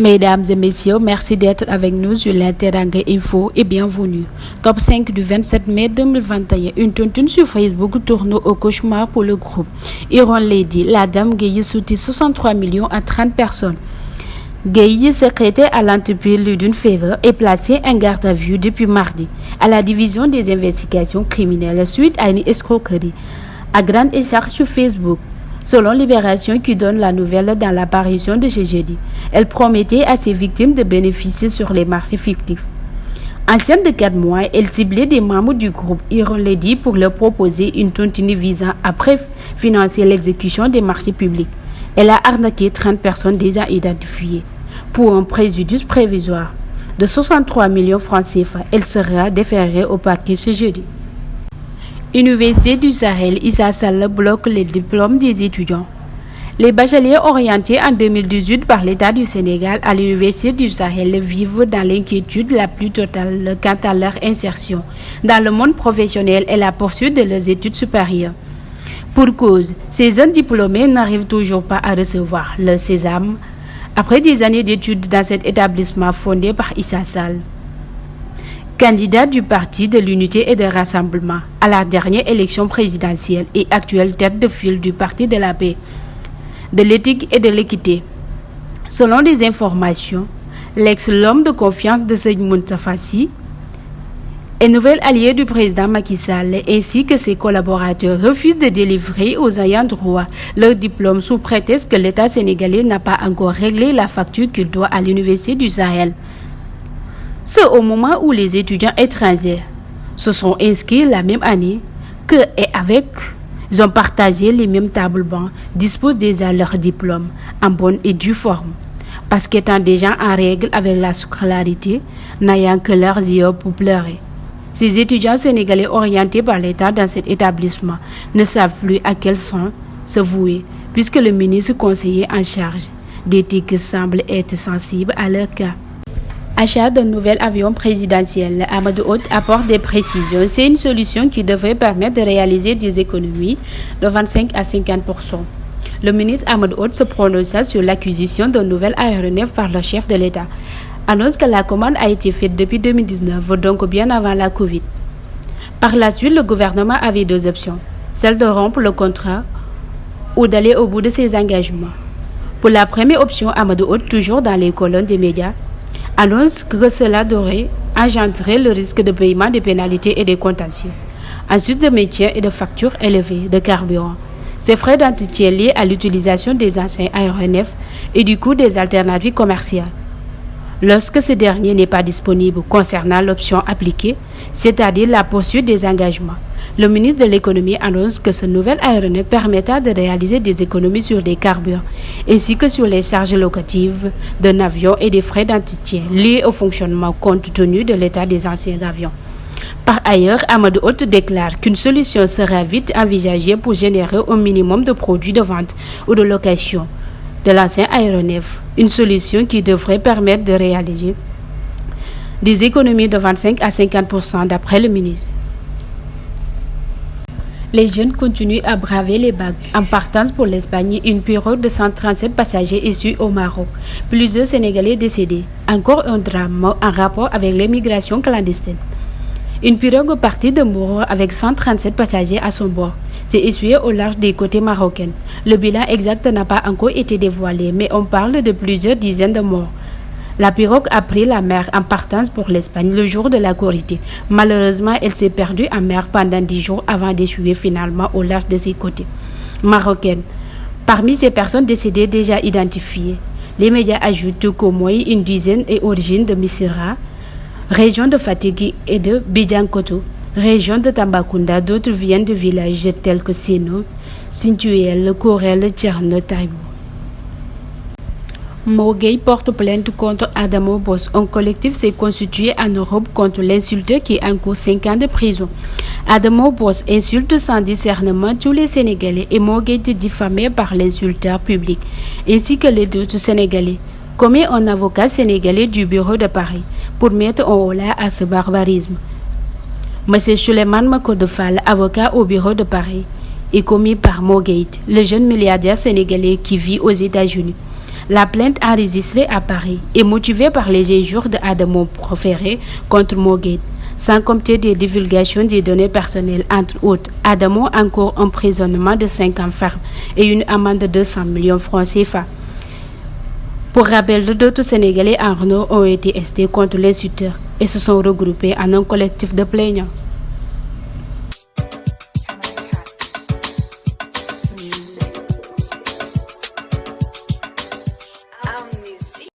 Mesdames et messieurs, merci d'être avec nous sur la Teranga Info et bienvenue. Top 5 du 27 mai 2021. Une tontine sur Facebook tourne au cauchemar pour le groupe. Iron Lady, la dame Gueye soutient 63 millions à 30 personnes. Gueye, secrétaire à l'entreprise d'une faveur, est placé en garde à vue depuis mardi à la division des investigations criminelles suite à une escroquerie à grande échelle sur Facebook. Selon Libération qui donne la nouvelle dans l'apparition de ce jeudi, elle promettait à ses victimes de bénéficier sur les marchés fictifs. Ancienne de 4 mois, elle ciblait des membres du groupe Iron Lady pour leur proposer une tontine visant à financer l'exécution des marchés publics. Elle a arnaqué 30 personnes déjà identifiées. Pour un préjudice prévisoire de 63 millions francs CFA, elle sera déférée au parquet ce jeudi. Université du Sahel, Issa Sall bloque les diplômes des étudiants. Les bacheliers orientés en 2018 par l'État du Sénégal à l'Université du Sahel vivent dans l'inquiétude la plus totale quant à leur insertion dans le monde professionnel et la poursuite de leurs études supérieures. Pour cause, ces jeunes diplômés n'arrivent toujours pas à recevoir le sésame après des années d'études dans cet établissement fondé par Issa Sall, candidat du Parti de l'Unité et de Rassemblement à la dernière élection présidentielle et actuelle tête de file du Parti de la paix, de l'éthique et de l'équité. Selon des informations, l'ex-l'homme de confiance de Seyid Moustapha Sy et nouvel allié du président Macky Sall ainsi que ses collaborateurs refusent de délivrer aux ayants droit leur diplôme sous prétexte que l'État sénégalais n'a pas encore réglé la facture qu'il doit à l'Université du Sahel. C'est au moment où les étudiants étrangers se sont inscrits la même année que et avec ils ont partagé les mêmes tables bancs, disposent déjà leur diplôme en bonne et due forme, parce qu'étant déjà en règle avec la scolarité, n'ayant que leurs yeux pour pleurer. Ces étudiants sénégalais orientés par l'État dans cet établissement ne savent plus à quel fin se vouer, puisque le ministre conseiller en charge d'éthique semble être sensible à leur cas. Achat d'un nouvel avion présidentiel, Amadou Hott apporte des précisions. C'est une solution qui devrait permettre de réaliser des économies de 25 à 50%. Le ministre Amadou Hott se prononça sur l'acquisition d'un nouvel aéronef par le chef de l'État. Annonce que la commande a été faite depuis 2019, donc bien avant la Covid. Par la suite, le gouvernement avait deux options, celle de rompre le contrat ou d'aller au bout de ses engagements. Pour la première option, Amadou Hott, toujours dans les colonnes des médias, annonce que cela devrait engendrer le risque de paiement des pénalités et des contentieux. Ensuite, de maintien et de factures élevées de carburant. Ces frais d'entretien liés à l'utilisation des anciens aéronefs et du coût des alternatives commerciales. Lorsque ce dernier n'est pas disponible concernant l'option appliquée, c'est-à-dire la poursuite des engagements, le ministre de l'économie annonce que ce nouvel aéronef permettra de réaliser des économies sur les carburants, ainsi que sur les charges locatives d'un avion et des frais d'entretien liés au fonctionnement compte tenu de l'état des anciens avions. Par ailleurs, Amadou Hott déclare qu'une solution sera vite envisagée pour générer un minimum de produits de vente ou de location de l'ancien aéronef, une solution qui devrait permettre de réaliser des économies de 25 à 50% d'après le ministre. Les jeunes continuent à braver les bagues. En partance pour l'Espagne, une pirogue de 137 passagers issus au Maroc. Plusieurs Sénégalais décédés. Encore un drame en rapport avec l'immigration clandestine. Une pirogue partie de Mouro avec 137 passagers à son bord s'est essuyée au large des côtés marocains. Le bilan exact n'a pas encore été dévoilé, mais on parle de plusieurs dizaines de morts. La pirogue a pris la mer en partance pour l'Espagne le jour de la Korité. Malheureusement, elle s'est perdue en mer pendant 10 jours avant d'échouer finalement au large de ses côtés marocains. Parmi ces personnes décédées déjà identifiées, les médias ajoutent qu'au moins une dizaine est origine de Missira, région de Fatick et de Bidiankoto, région de Tambacounda. D'autres viennent de villages tels que Seno, Sintuel, Korel, Tcherno, Taïbou. Mo Gueye porte plainte contre Adamo Boss. Un collectif s'est constitué en Europe contre l'insulteur qui encourt 5 ans de prison. Adamo Boss insulte sans discernement tous les Sénégalais et Mo Gueye est diffamé par l'insulteur public, ainsi que les autres Sénégalais. Comment un avocat sénégalais du bureau de Paris pour mettre en holà à ce barbarisme. M. Souleymane Makodou Fall, avocat au bureau de Paris, est commis par Mo Gueye, le jeune milliardaire sénégalais qui vit aux États-Unis. La plainte enregistrée à Paris est motivée par les injures de Adamo proférées contre Mo Gates, sans compter des divulgations des données personnelles, entre autres. Adamo encourt un emprisonnement de 5 ans ferme et une amende de 200 millions francs CFA. Pour rappel, d'autres Sénégalais en Renault ont été estés contre l'insulteur et se sont regroupés en un collectif de plaignants.